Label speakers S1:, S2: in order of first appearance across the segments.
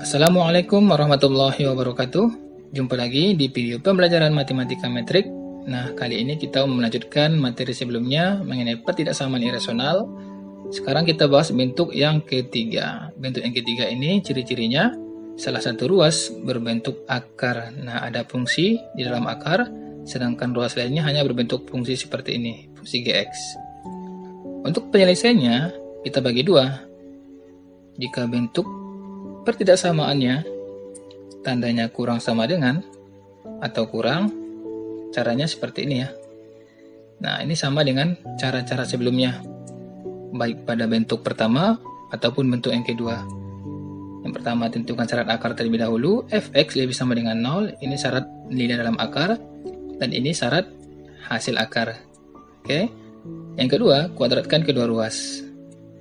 S1: Assalamualaikum warahmatullahi wabarakatuh. Jumpa lagi di video pembelajaran matematika metrik. Nah, kali ini kita melanjutkan materi sebelumnya mengenai pertidaksamaan irasional. Sekarang kita bahas bentuk yang ketiga. Bentuk yang ketiga ini ciri-cirinya salah satu ruas berbentuk akar. Nah, ada fungsi di dalam akar, sedangkan ruas lainnya hanya berbentuk fungsi seperti ini, fungsi gx. Untuk penyelesaiannya, kita bagi dua. Jika bentuk pertidaksamaannya tandanya kurang sama dengan atau kurang, caranya seperti ini ya. Nah, ini sama dengan cara-cara sebelumnya, baik pada bentuk pertama ataupun bentuk yang kedua. Yang pertama, tentukan syarat akar terlebih dahulu. Fx lebih sama dengan 0, ini syarat nilai dalam akar, dan ini syarat hasil akar. Oke. Yang kedua, kuadratkan kedua ruas.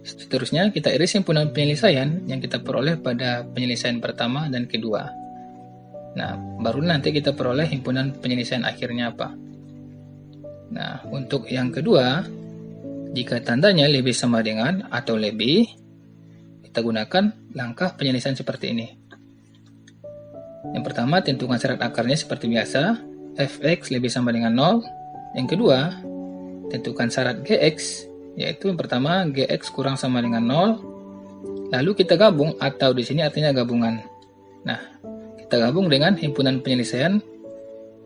S1: Seterusnya, kita iris himpunan penyelesaian yang kita peroleh pada penyelesaian pertama dan kedua. Nah, baru nanti kita peroleh himpunan penyelesaian akhirnya apa. Nah, untuk yang kedua, jika tandanya lebih sama dengan atau lebih, kita gunakan langkah penyelesaian seperti ini. Yang pertama, tentukan syarat akarnya seperti biasa, fx lebih sama dengan 0. Yang kedua, tentukan syarat gx, yaitu yang pertama gx kurang sama dengan 0, lalu kita gabung, atau di sini artinya gabungan. Nah, kita gabung dengan himpunan penyelesaian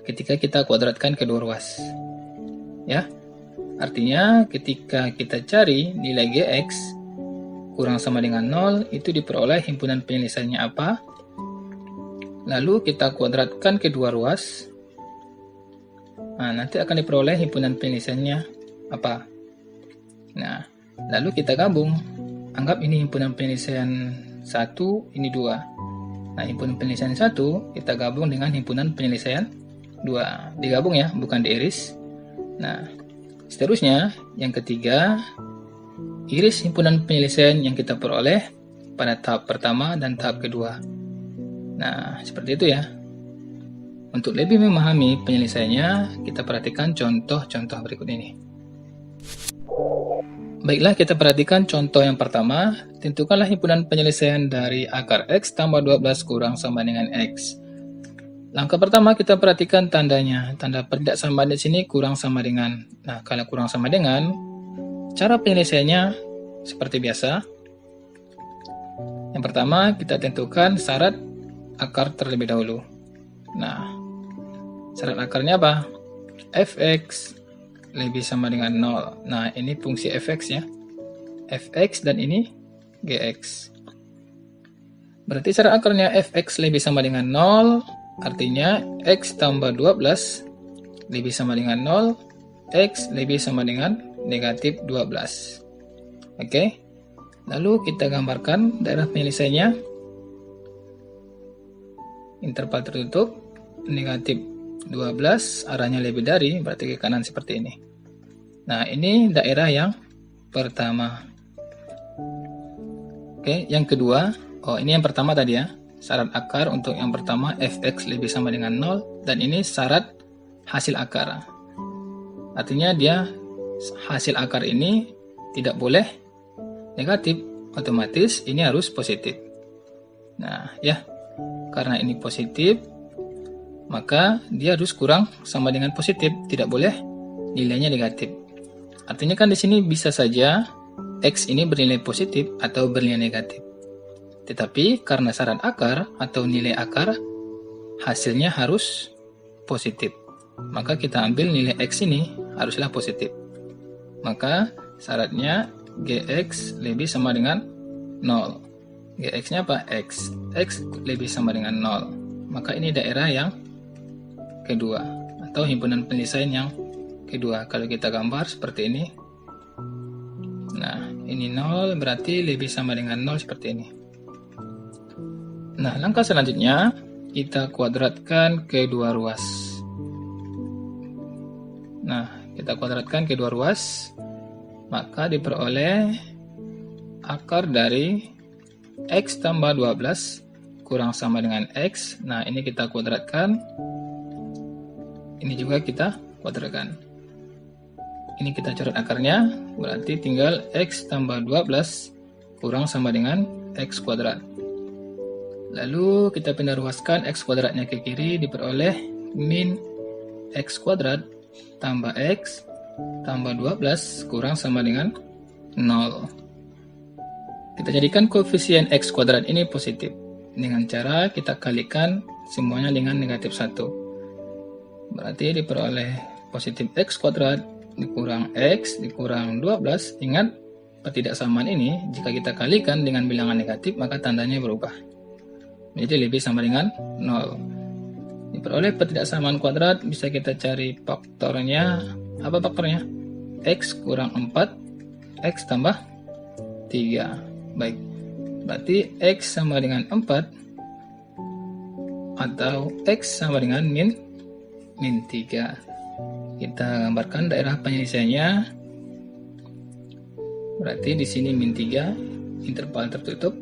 S1: ketika kita kuadratkan kedua ruas. Ya, artinya ketika kita cari nilai gx kurang sama dengan 0, itu diperoleh himpunan penyelesaiannya apa, lalu kita kuadratkan kedua ruas. Nah, nanti akan diperoleh himpunan penyelesaiannya apa. Nah, lalu kita gabung. Anggap ini himpunan penyelesaian 1, ini 2. Nah, himpunan penyelesaian 1 kita gabung dengan himpunan penyelesaian 2. Digabung ya, bukan diiris. Nah, seterusnya yang ketiga, iris himpunan penyelesaian yang kita peroleh pada tahap pertama dan tahap kedua. Nah, seperti itu ya. Untuk lebih memahami penyelesaiannya, kita perhatikan contoh-contoh berikut ini. Baiklah, kita perhatikan contoh yang pertama. Tentukanlah himpunan penyelesaian dari akar x tambah 12 kurang sama dengan x. Langkah pertama kita perhatikan tandanya. Tanda pertidaksamaan di sini kurang sama dengan. Nah, kalau kurang sama dengan, cara penyelesaiannya seperti biasa. Yang pertama, kita tentukan syarat akar terlebih dahulu. Nah, syarat akarnya apa? Fx lebih sama dengan 0. Nah, ini fungsi fx ya. Fx dan ini gx. Berarti syarat akarnya fx lebih sama dengan 0, artinya x tambah 12 lebih sama dengan 0, x lebih sama dengan negatif 12. Oke. Lalu kita gambarkan daerah penyelesaiannya. Interval tertutup, negatif 12, arahnya lebih dari, berarti ke kanan seperti ini. Nah, ini daerah yang pertama. Oke, yang kedua, ini yang pertama tadi ya. Syarat akar untuk yang pertama, fx lebih sama dengan 0, dan ini syarat hasil akar. Artinya dia hasil akar ini tidak boleh negatif, otomatis ini harus positif. Nah, ya, karena ini positif, maka dia harus kurang sama dengan positif, tidak boleh nilainya negatif. Artinya kan di sini bisa saja x ini bernilai positif atau bernilai negatif. Tetapi karena syarat akar atau nilai akar, hasilnya harus positif. Maka kita ambil nilai x ini haruslah positif. Maka syaratnya gx lebih sama dengan 0. Gx-nya apa? X. X lebih sama dengan 0. Maka ini daerah yang kedua, atau himpunan penyelesaian yang kedua. Kalau kita gambar seperti ini, nah ini 0 berarti lebih sama dengan 0 seperti ini. Nah, langkah selanjutnya kita kuadratkan kedua ruas. Nah, kita kuadratkan kedua ruas, maka diperoleh akar dari x tambah 12 kurang sama dengan x. Nah, ini kita kuadratkan, ini juga kita kuadratkan. Ini kita coret akarnya, berarti tinggal x tambah 12 kurang sama dengan x kuadrat. Lalu kita pindah ruaskan X kuadratnya ke kiri, diperoleh min X kuadrat tambah X tambah 12 kurang sama dengan 0. Kita jadikan koefisien X kuadrat ini positif dengan cara kita kalikan semuanya dengan negatif 1. Berarti diperoleh positif X kuadrat dikurang X dikurang 12. Ingat, ketidaksamaan ini jika kita kalikan dengan bilangan negatif maka tandanya berubah. Jadi lebih sama dengan 0. Diperoleh ketidaksamaan kuadrat, bisa kita cari faktornya. Apa faktornya? X kurang 4, X tambah 3. Baik, berarti X sama dengan 4 atau X sama dengan min 3. Kita gambarkan daerah penyelesaiannya. Berarti di sini min 3, interval tertutup.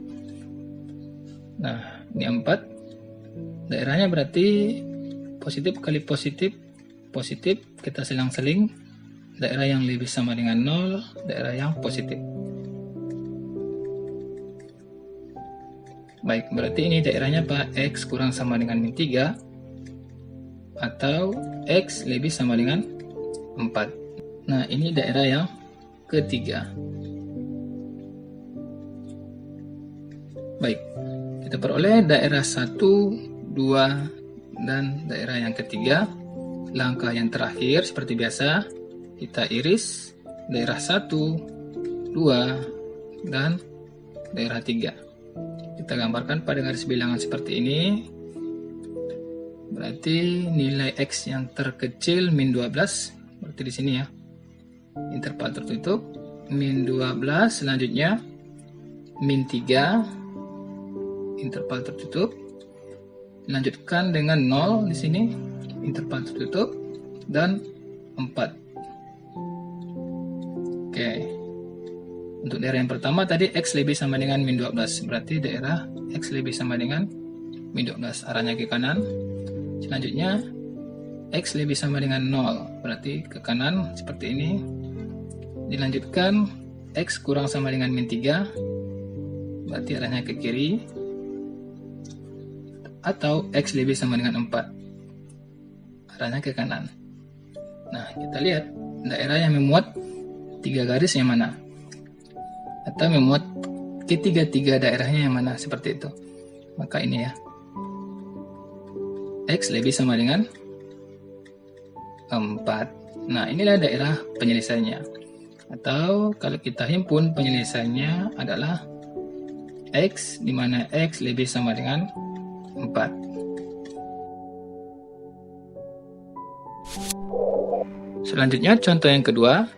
S1: Nah, ini 4. Daerahnya berarti positif kali positif, positif, kita selang-seling. Daerah yang lebih sama dengan 0, daerah yang positif. Baik, berarti ini daerahnya Pak, X kurang sama dengan min 3 atau X lebih sama dengan 4. Nah, ini daerah yang ketiga. Baik, kita peroleh daerah 1, 2, dan daerah yang ketiga. Langkah yang terakhir seperti biasa, kita iris daerah 1, 2, dan daerah 3. Kita gambarkan pada garis bilangan seperti ini. Berarti nilai X yang terkecil min 12, berarti di sini ya, interval tertutup, min 12, selanjutnya min 3, interval tertutup, lanjutkan dengan 0 di sini, interval tertutup, dan 4. Oke, untuk daerah yang pertama tadi X lebih sama dengan min 12, berarti daerah X lebih sama dengan min 12, arahnya ke kanan. Selanjutnya X lebih sama dengan 0, berarti ke kanan seperti ini. Dilanjutkan X kurang sama dengan min 3, berarti arahnya ke kiri. Atau X lebih sama dengan 4, arahnya ke kanan. Nah, kita lihat daerah yang memuat 3 garis yang mana, atau memuat ketiga-tiga daerahnya yang mana, seperti itu. Maka ini ya, X lebih sama dengan 4. Nah, inilah daerah penyelesaiannya. Atau kalau kita himpun penyelesaiannya adalah X, di mana X lebih sama dengan 4. Selanjutnya contoh yang kedua,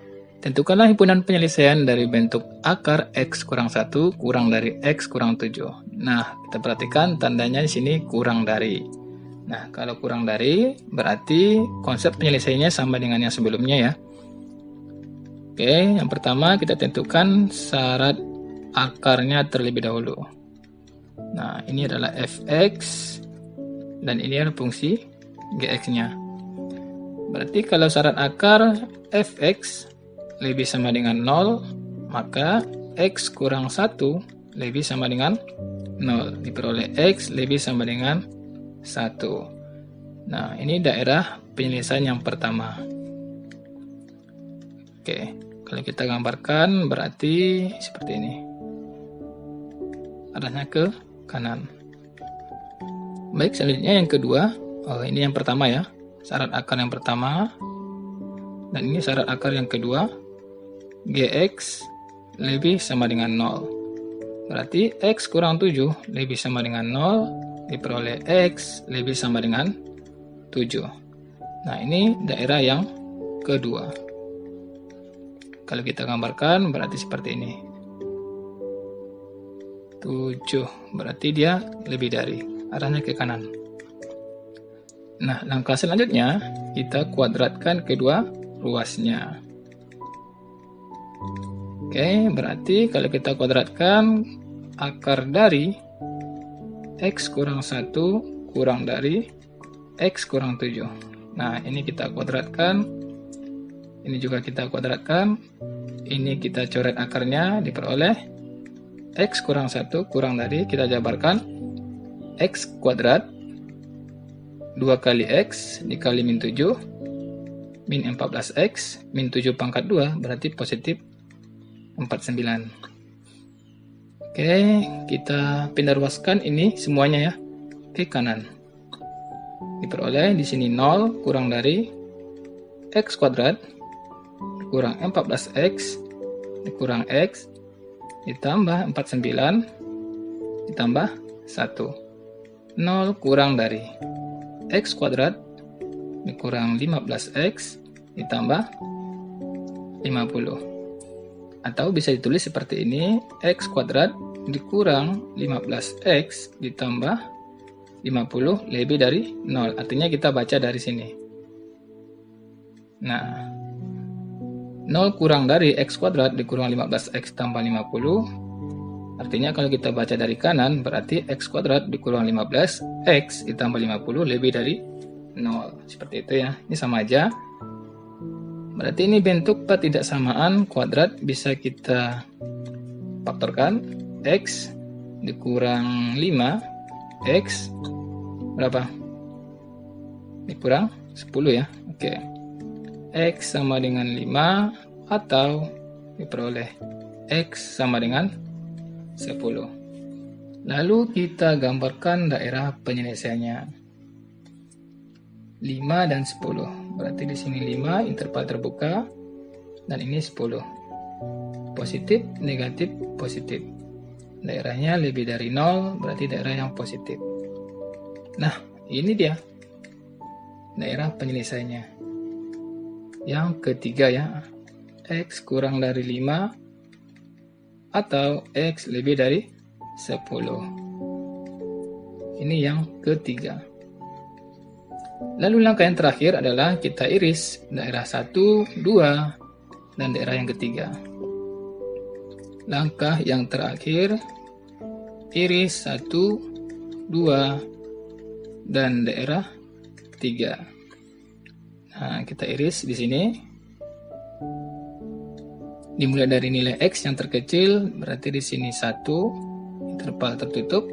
S1: tentukanlah himpunan penyelesaian dari bentuk akar X kurang 1 kurang dari X kurang 7. Nah, kita perhatikan tandanya di sini kurang dari. Nah, kalau kurang dari berarti konsep penyelesaiannya sama dengan yang sebelumnya ya. Oke, yang pertama kita tentukan syarat akarnya terlebih dahulu. Nah, ini adalah fx dan ini adalah fungsi gx-nya. Berarti kalau syarat akar fx lebih sama dengan 0, maka x kurang 1 lebih sama dengan 0. Diperoleh x lebih sama dengan 1. Nah, ini daerah penyelesaian yang pertama. Oke, kalau kita gambarkan berarti seperti ini. Arahnya ke kanan. Baik, selanjutnya yang kedua. Ini yang pertama ya, syarat akar yang pertama. Dan ini syarat akar yang kedua. Gx lebih sama dengan 0. Berarti x kurang 7 lebih sama dengan 0. Diperoleh x lebih sama dengan 7. Nah, ini daerah yang kedua. Kalau kita gambarkan berarti seperti ini. 7, berarti dia lebih dari, arahnya ke kanan. Nah, langkah selanjutnya kita kuadratkan kedua ruasnya. Oke, berarti kalau kita kuadratkan akar dari X kurang 1 kurang dari X kurang 7. Nah, ini kita kuadratkan, ini juga kita kuadratkan, ini kita coret akarnya, diperoleh X kurang 1 kurang dari, kita jabarkan, X kuadrat 2 kali X dikali min 7 min 14X min 7 pangkat 2 berarti positif 49. Oke, kita pindah ruaskan ini semuanya ya ke kanan. Diperoleh di sini 0 kurang dari X kuadrat kurang 14X dikurang X ditambah 49 ditambah 1. 0 kurang dari X kuadrat dikurang 15X ditambah 50. Atau bisa ditulis seperti ini, X kuadrat dikurang 15X ditambah 50 lebih dari 0. Artinya kita baca dari sini. Nah, 0 kurang dari X kuadrat dikurang 15X tambah 50. Artinya kalau kita baca dari kanan, berarti X kuadrat dikurang 15X ditambah 50 lebih dari 0. Seperti itu ya. Ini sama aja. Berarti ini bentuk ketidaksamaan kuadrat bisa kita faktorkan. X dikurang 5. X berapa? Dikurang 10 ya. Oke. X sama dengan 5 atau diperoleh X sama dengan 10. Lalu kita gambarkan daerah penyelesaiannya. 5 dan 10. Berarti di sini 5 interval terbuka dan ini 10. Positif, negatif, positif. Daerahnya lebih dari 0 berarti daerah yang positif. Nah, ini dia daerah penyelesaiannya. Yang ketiga ya. X kurang dari 5 atau X lebih dari 10. Ini yang ketiga. Lalu langkah yang terakhir adalah kita iris daerah 1, 2, dan daerah yang ketiga. Langkah yang terakhir, iris 1, 2, dan daerah 3. Nah, kita iris di sini. Dimulai dari nilai X yang terkecil, berarti di sini 1, interval tertutup.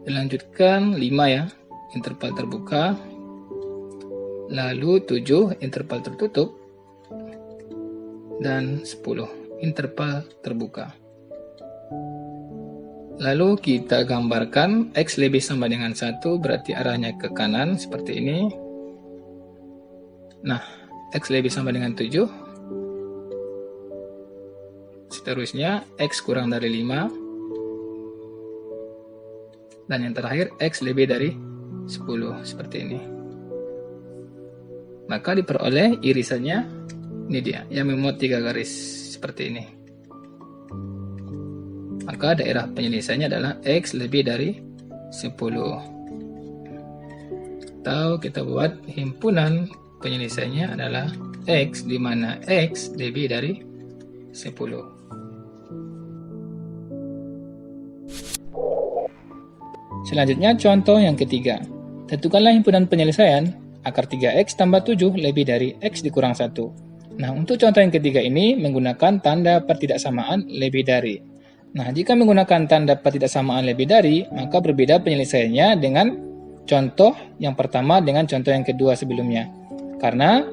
S1: Dilanjutkan 5 ya, interval terbuka. Lalu 7 interval tertutup dan 10 interval terbuka. Lalu kita gambarkan X lebih sama dengan 1 berarti arahnya ke kanan seperti ini. Nah, X lebih sama dengan 7. Seterusnya X kurang dari 5. Dan yang terakhir X lebih dari 10 seperti ini. Maka diperoleh irisannya, ini dia, yang memuat 3 garis seperti ini. Maka daerah penyelesaiannya adalah X lebih dari 10. Atau kita buat himpunan penyelesaiannya adalah X, di mana X lebih dari 10. Selanjutnya contoh yang ketiga. Tentukanlah himpunan penyelesaian akar 3X tambah 7 lebih dari X dikurang 1. Nah, untuk contoh yang ketiga ini menggunakan tanda pertidaksamaan lebih dari. Nah, jika menggunakan tanda pertidaksamaan lebih dari, maka berbeda penyelesaiannya dengan contoh yang pertama dengan contoh yang kedua sebelumnya. Karena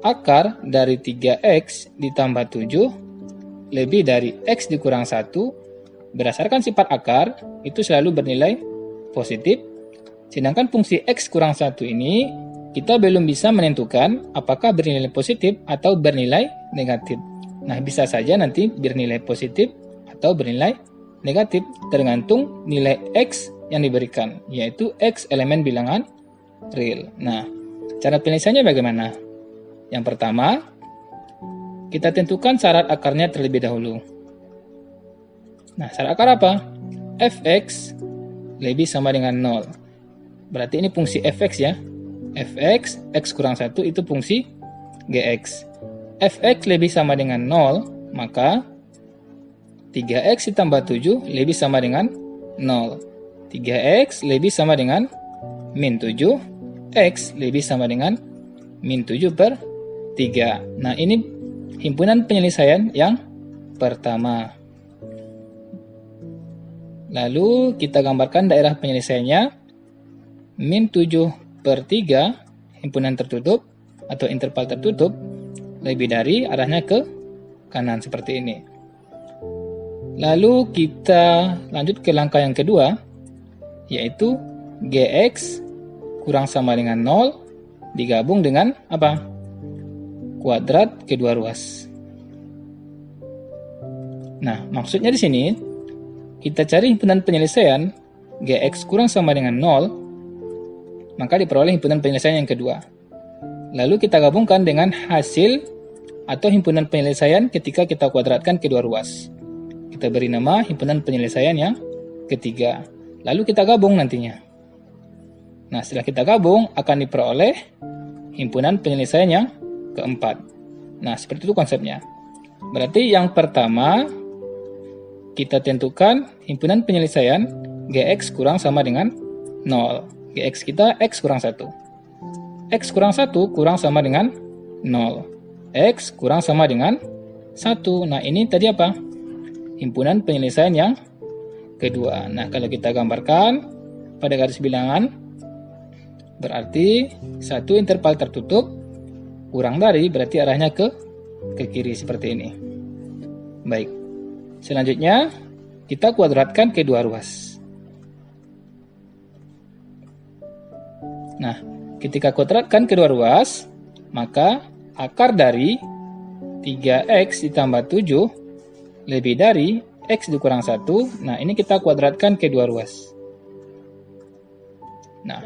S1: akar dari 3X ditambah 7 lebih dari X dikurang 1, berdasarkan sifat akar, itu selalu bernilai positif. Sedangkan fungsi X kurang 1 ini, kita belum bisa menentukan apakah bernilai positif atau bernilai negatif. Nah, bisa saja nanti bernilai positif atau bernilai negatif, tergantung nilai X yang diberikan, yaitu X elemen bilangan real. Nah, cara penyelesaiannya bagaimana? Yang pertama, kita tentukan syarat akarnya terlebih dahulu. Nah, syarat akar apa? Fx lebih sama dengan 0. Berarti ini fungsi fx ya. Fx, x kurang 1 itu fungsi gx. Fx lebih sama dengan 0, maka 3x ditambah 7 lebih sama dengan 0. 3x lebih sama dengan min 7, x lebih sama dengan min 7 per 3. Nah, ini himpunan penyelesaian yang pertama. Lalu kita gambarkan daerah penyelesaiannya. Min 7/3 himpunan tertutup atau interval tertutup lebih dari arahnya ke kanan seperti ini. Lalu kita lanjut ke langkah yang kedua, yaitu Gx kurang sama dengan 0 digabung dengan apa? Kuadrat kedua ruas. Nah, maksudnya di sini kita cari himpunan penyelesaian Gx kurang sama dengan 0, maka diperoleh himpunan penyelesaian yang kedua. Lalu kita gabungkan dengan hasil atau himpunan penyelesaian ketika kita kuadratkan kedua ruas. Kita beri nama himpunan penyelesaian yang ketiga. Lalu kita gabung nantinya. Nah, setelah kita gabung akan diperoleh himpunan penyelesaian yang keempat. Nah, seperti itu konsepnya. Berarti yang pertama kita tentukan himpunan penyelesaian Gx kurang sama dengan 0. Gx kita X kurang 1. X kurang 1 kurang sama dengan 0. X kurang sama dengan 1. Nah, ini tadi apa? Himpunan penyelesaian yang kedua. Nah, kalau kita gambarkan pada garis bilangan, berarti satu interval tertutup kurang dari, berarti arahnya ke kiri seperti ini. Baik. Selanjutnya, kita kuadratkan kedua ruas. Nah, ketika kuadratkan kedua ruas, maka akar dari 3x ditambah 7 lebih dari x dikurang 1. Nah, ini kita kuadratkan kedua ruas. Nah,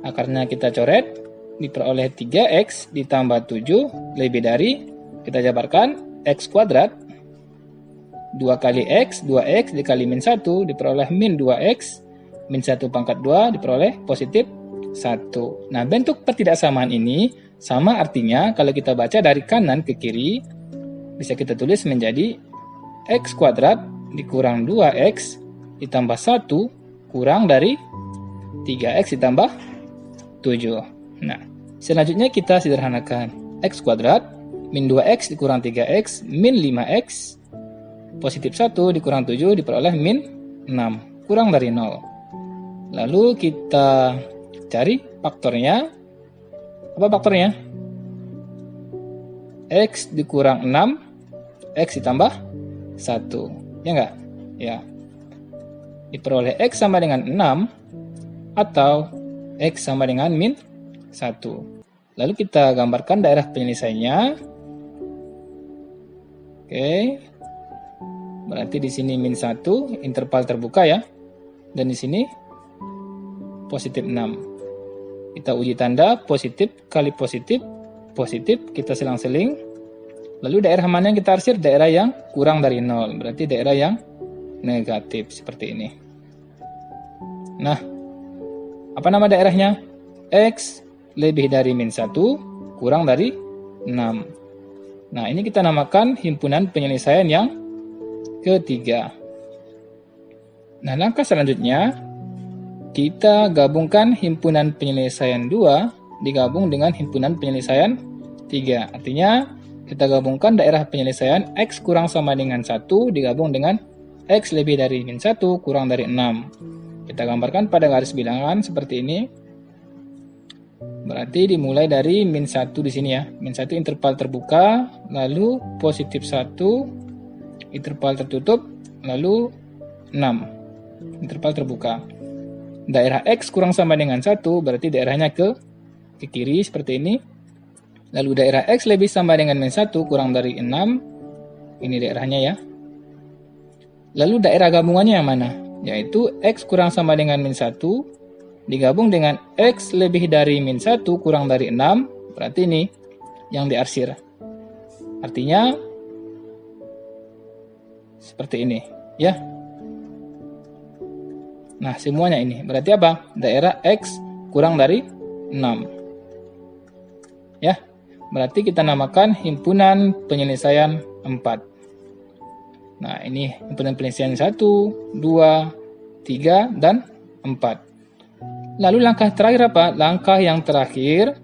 S1: akarnya kita coret, diperoleh 3x ditambah 7 lebih dari, kita jabarkan, x kuadrat. 2 kali x, 2x dikali min 1 diperoleh min 2x, min 1 pangkat 2 diperoleh positif 1. Nah, bentuk pertidaksamaan ini sama artinya kalau kita baca dari kanan ke kiri, bisa kita tulis menjadi x kuadrat dikurang 2x ditambah 1 kurang dari 3x ditambah 7. Nah, selanjutnya kita sederhanakan. X kuadrat min 2x dikurang 3x min 5x positif 1 dikurang 7 diperoleh min 6 kurang dari 0. Lalu kita cari faktornya. Apa faktornya? X dikurang 6, X ditambah 1. Ya enggak? Ya. Diperoleh X sama dengan 6 atau X sama dengan min 1. Lalu kita gambarkan daerah penyelesaiannya. Oke. Berarti di sini min 1, interval terbuka ya. Dan di sini positif 6. Kita uji tanda positif kali positif, positif, kita selang-seling. Lalu daerah mana yang kita arsir? Daerah yang kurang dari 0, berarti daerah yang negatif, seperti ini. Nah, apa nama daerahnya? X lebih dari min 1, kurang dari 6. Nah, ini kita namakan himpunan penyelesaian yang ketiga. Nah, langkah selanjutnya, kita gabungkan himpunan penyelesaian 2 digabung dengan himpunan penyelesaian 3. Artinya, kita gabungkan daerah penyelesaian X kurang sama dengan 1 digabung dengan X lebih dari min 1 kurang dari 6. Kita gambarkan pada garis bilangan seperti ini. Berarti dimulai dari min 1 di sini ya. Min 1 interval terbuka, lalu positif 1 interval tertutup, lalu 6 interval terbuka. Daerah X kurang sama dengan 1, berarti daerahnya ke kiri seperti ini. Lalu daerah X lebih sama dengan min 1 kurang dari 6. Ini daerahnya ya. Lalu daerah gabungannya yang mana? Yaitu X kurang sama dengan min 1 digabung dengan X lebih dari min 1 kurang dari 6. Berarti ini yang diarsir. Artinya seperti ini ya. Nah, semuanya ini berarti apa? Daerah X kurang dari 6. Ya, berarti kita namakan himpunan penyelesaian 4. Nah, ini himpunan penyelesaian 1, 2, 3, dan 4. Lalu langkah terakhir apa? Langkah yang terakhir,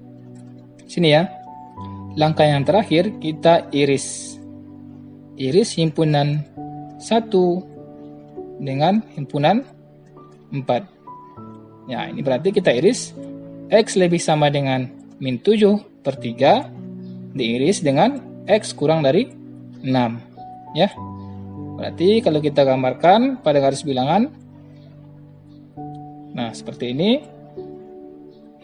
S1: sini ya. Langkah yang terakhir kita iris. Iris himpunan 1, dengan himpunan 4. Ya, ini berarti kita iris X lebih sama dengan min 7/3 diiris dengan X kurang dari 6. Ya, berarti kalau kita gambarkan pada garis bilangan, nah seperti ini.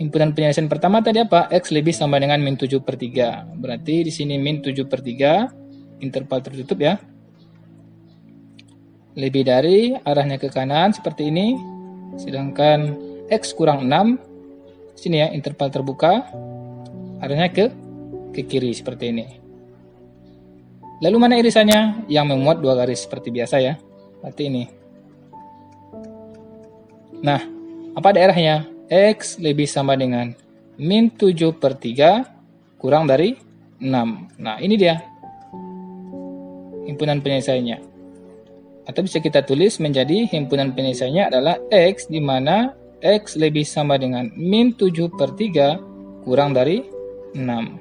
S1: Himpunan penyelesaian pertama tadi apa? X lebih sama dengan min 7/3. Berarti di sini min 7/3, interval tertutup ya. Lebih dari, arahnya ke kanan seperti ini. Sedangkan X kurang 6, sini ya, interval terbuka, arahnya ke kiri seperti ini. Lalu mana irisannya? Yang memuat dua garis seperti biasa ya. Berarti ini. Nah, apa daerahnya? X lebih sama dengan min 7/3 kurang dari 6. Nah, ini dia himpunan penyelesaiannya. Atau bisa kita tulis menjadi himpunan penyelesaiannya adalah X, di mana X lebih sama dengan min 7/3 kurang dari 6.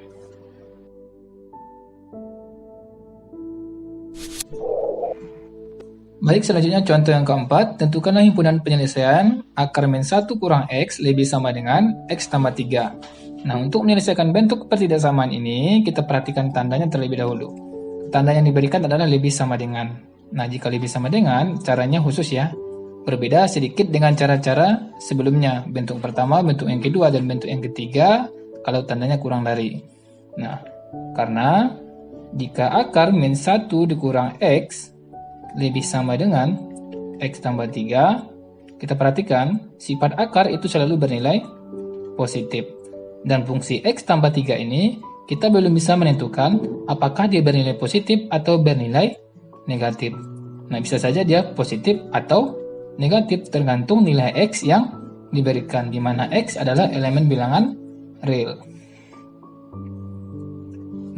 S1: Baik, selanjutnya contoh yang keempat, tentukanlah himpunan penyelesaian akar min 1 kurang X lebih sama dengan X tambah 3. Nah, untuk menyelesaikan bentuk ketidaksamaan ini, kita perhatikan tandanya terlebih dahulu. Tanda yang diberikan adalah lebih sama dengan. Nah, jika lebih sama dengan, caranya khusus ya. Berbeda sedikit dengan cara-cara sebelumnya. Bentuk pertama, bentuk yang kedua, dan bentuk yang ketiga, kalau tandanya kurang dari. Nah, karena jika akar min 1 dikurang X lebih sama dengan X tambah 3, kita perhatikan sifat akar itu selalu bernilai positif. Dan fungsi X tambah 3 ini kita belum bisa menentukan apakah dia bernilai positif atau bernilai negatif. Nah, bisa saja dia positif atau negatif tergantung nilai X yang diberikan, di mana X adalah elemen bilangan real.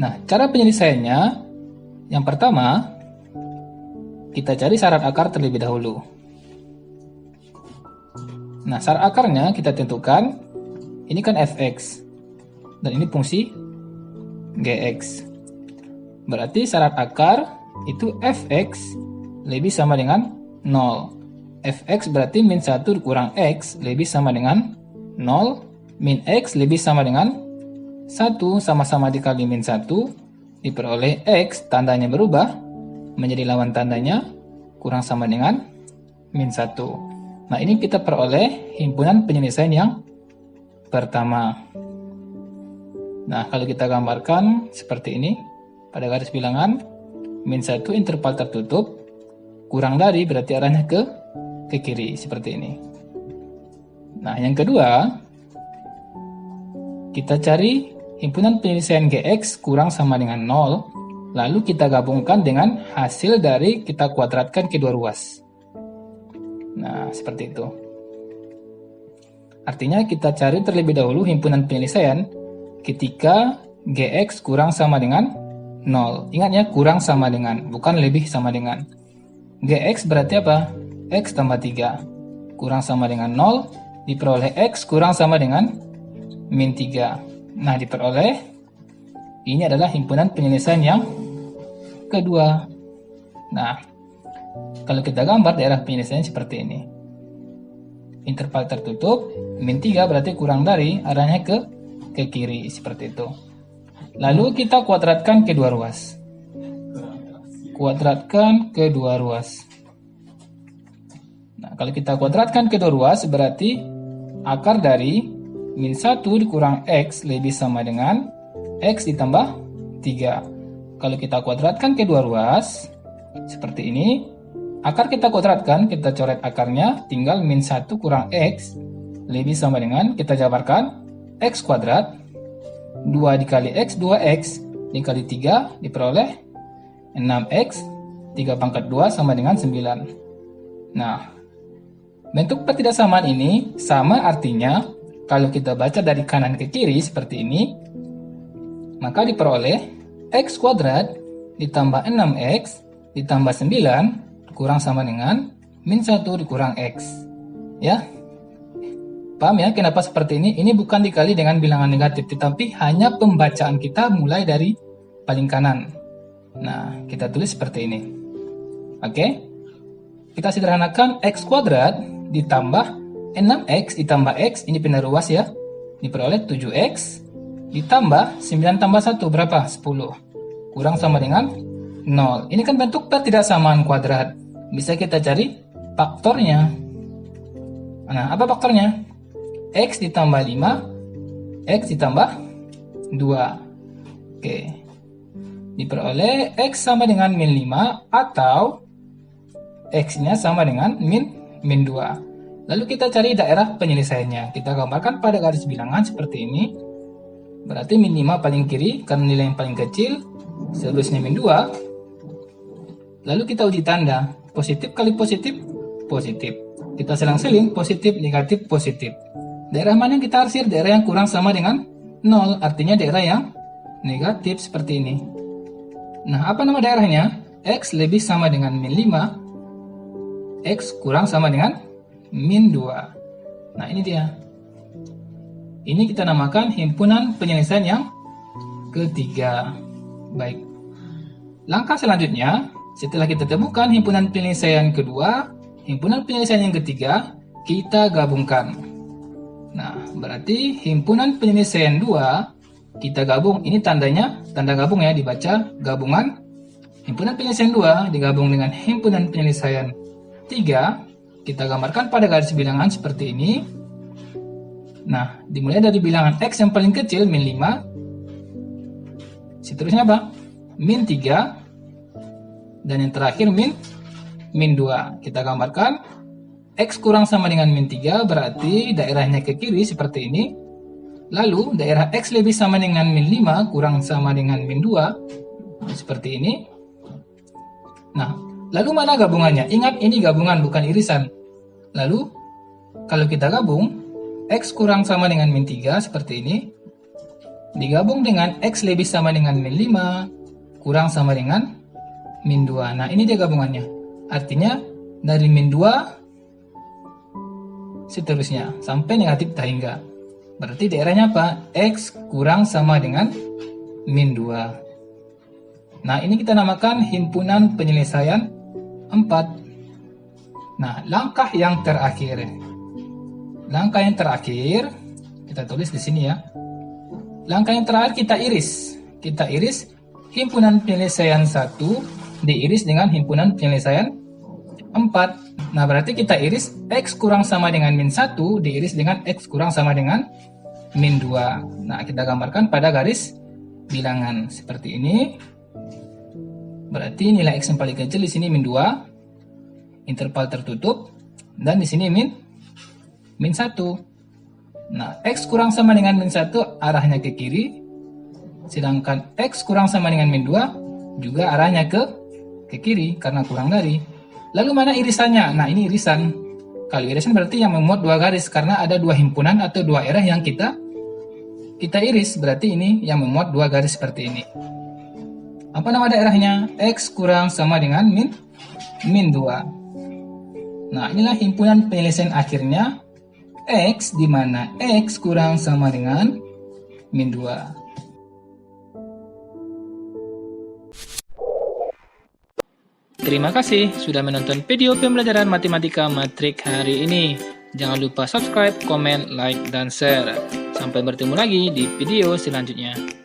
S1: Nah, cara penyelesaiannya, yang pertama, kita cari syarat akar terlebih dahulu. Nah, syarat akarnya kita tentukan, ini kan fx, dan ini fungsi gx. Berarti syarat akar itu fx lebih sama dengan 0. Fx berarti min 1 dikurang x lebih sama dengan 0. Min x lebih sama dengan 1, sama-sama dikali min 1, diperoleh x, tandanya berubah menjadi lawan tandanya kurang sama dengan min 1. Nah, ini kita peroleh himpunan penyelesaian yang pertama. Nah, kalau kita gambarkan seperti ini, pada garis bilangan, min 1 interval tertutup, kurang dari berarti arahnya ke kiri, seperti ini. Nah, yang kedua, kita cari himpunan penyelesaian Gx kurang sama dengan 0, lalu kita gabungkan dengan hasil dari kita kuadratkan kedua ruas. Nah, seperti itu. Artinya kita cari terlebih dahulu himpunan penyelesaian ketika Gx kurang sama dengan 0. Ingat ya, kurang sama dengan, bukan lebih sama dengan. Gx berarti apa? X tambah 3. Kurang sama dengan 0, diperoleh X kurang sama dengan min 3. Nah, diperoleh, ini adalah himpunan penyelesaian yang kedua. Nah, kalau kita gambar daerah penyelesaian seperti ini. Interval tertutup, min 3 berarti kurang dari, arahnya ke kiri, seperti itu. Lalu kita kuadratkan kedua ruas. Kuadratkan kedua ruas. Nah, kalau kita kuadratkan kedua ruas, berarti akar dari min 1 dikurang X lebih sama dengan X ditambah 3. Kalau kita kuadratkan kedua ruas, seperti ini, akar kita kuadratkan, kita coret akarnya, tinggal min 1 kurang X, lebih sama dengan, kita jabarkan, X kuadrat, 2 dikali X, 2X, dikali 3, diperoleh 6X, 3 pangkat 2 sama dengan 9. Nah, bentuk ketidaksamaan ini sama artinya, kalau kita baca dari kanan ke kiri, seperti ini, maka diperoleh X kuadrat ditambah 6X ditambah 9 kurang sama dengan min 1 dikurang X. Ya, paham ya kenapa seperti ini? Ini bukan dikali dengan bilangan negatif, tetapi hanya pembacaan kita mulai dari paling kanan. Nah, kita tulis seperti ini. Oke? kita sederhanakan x kuadrat ditambah 6x ditambah x, ini pindah ruas ya, diperoleh 7x ditambah 9 tambah 1 berapa? 10. Kurang sama dengan 0. Ini kan bentuk ketidaksamaan kuadrat. Bisa kita cari faktornya. Nah, apa faktornya? X ditambah 5, X ditambah 2. Oke. Diperoleh X sama dengan min 5 atau X-nya sama dengan min 2. Lalu kita cari daerah penyelesaiannya. Kita gambarkan pada garis bilangan seperti ini. Berarti min 5 paling kiri karena nilai yang paling kecil. Seterusnya min 2. Lalu kita uji tanda. Positif kali positif, positif. Kita selang-seling positif, negatif, positif. Daerah mana yang kita arsir? Daerah yang kurang sama dengan 0. Artinya daerah yang negatif seperti ini. Nah, apa nama daerahnya? X lebih sama dengan min 5. X kurang sama dengan min 2. Nah, ini dia. Ini kita namakan himpunan penyelesaian yang ketiga. Baik. Langkah selanjutnya, setelah kita temukan himpunan penyelesaian kedua, himpunan penyelesaian yang ketiga, kita gabungkan. Nah, berarti himpunan penyelesaian 2, kita gabung. Ini tandanya, tanda gabung ya, dibaca gabungan. Himpunan penyelesaian 2 digabung dengan himpunan penyelesaian 3, kita gambarkan pada garis bilangan seperti ini. Nah, dimulai dari bilangan X yang paling kecil, min 5. Seterusnya apa? Min 3. Dan yang terakhir min 2. Kita gambarkan X kurang sama dengan min 3, berarti daerahnya ke kiri seperti ini. Lalu daerah X lebih sama dengan min 5 kurang sama dengan min 2 seperti ini. Nah, lalu mana gabungannya? Ingat, ini gabungan bukan irisan. Lalu kalau kita gabung, X kurang sama dengan min 3 seperti ini, digabung dengan X lebih sama dengan min 5 kurang sama dengan min 2. Nah, ini dia gabungannya. Artinya dari min 2 seterusnya sampai negatif tak hingga. Berarti daerahnya apa? X kurang sama dengan min 2. Nah, ini kita namakan himpunan penyelesaian 4. Nah, langkah yang terakhir. Langkah yang terakhir, kita tulis di sini ya. Langkah yang terakhir kita iris. Kita iris himpunan penyelesaian 1 diiris dengan himpunan penyelesaian 4. Nah, berarti kita iris X kurang sama dengan min 1 diiris dengan X kurang sama dengan min 2. Nah, kita gambarkan pada garis bilangan seperti ini. Berarti nilai X yang paling kecil di sini min 2, interval tertutup, dan di sini min 1. Nah, X kurang sama dengan min 1 arahnya ke kiri, sedangkan X kurang sama dengan min 2 juga arahnya ke kiri karena kurang dari. Lalu mana irisannya? Nah, ini irisan. Kalau irisan berarti yang memuat dua garis karena ada dua himpunan atau dua daerah yang kita iris. Berarti ini yang memuat dua garis seperti ini. Apa nama daerahnya? X kurang sama dengan min 2. Nah, inilah himpunan penyelesaian akhirnya. X di mana X kurang sama dengan min 2. Terima kasih sudah menonton video pembelajaran matematika matrik hari ini. Jangan lupa subscribe, komen, like, dan share. Sampai bertemu lagi di video selanjutnya.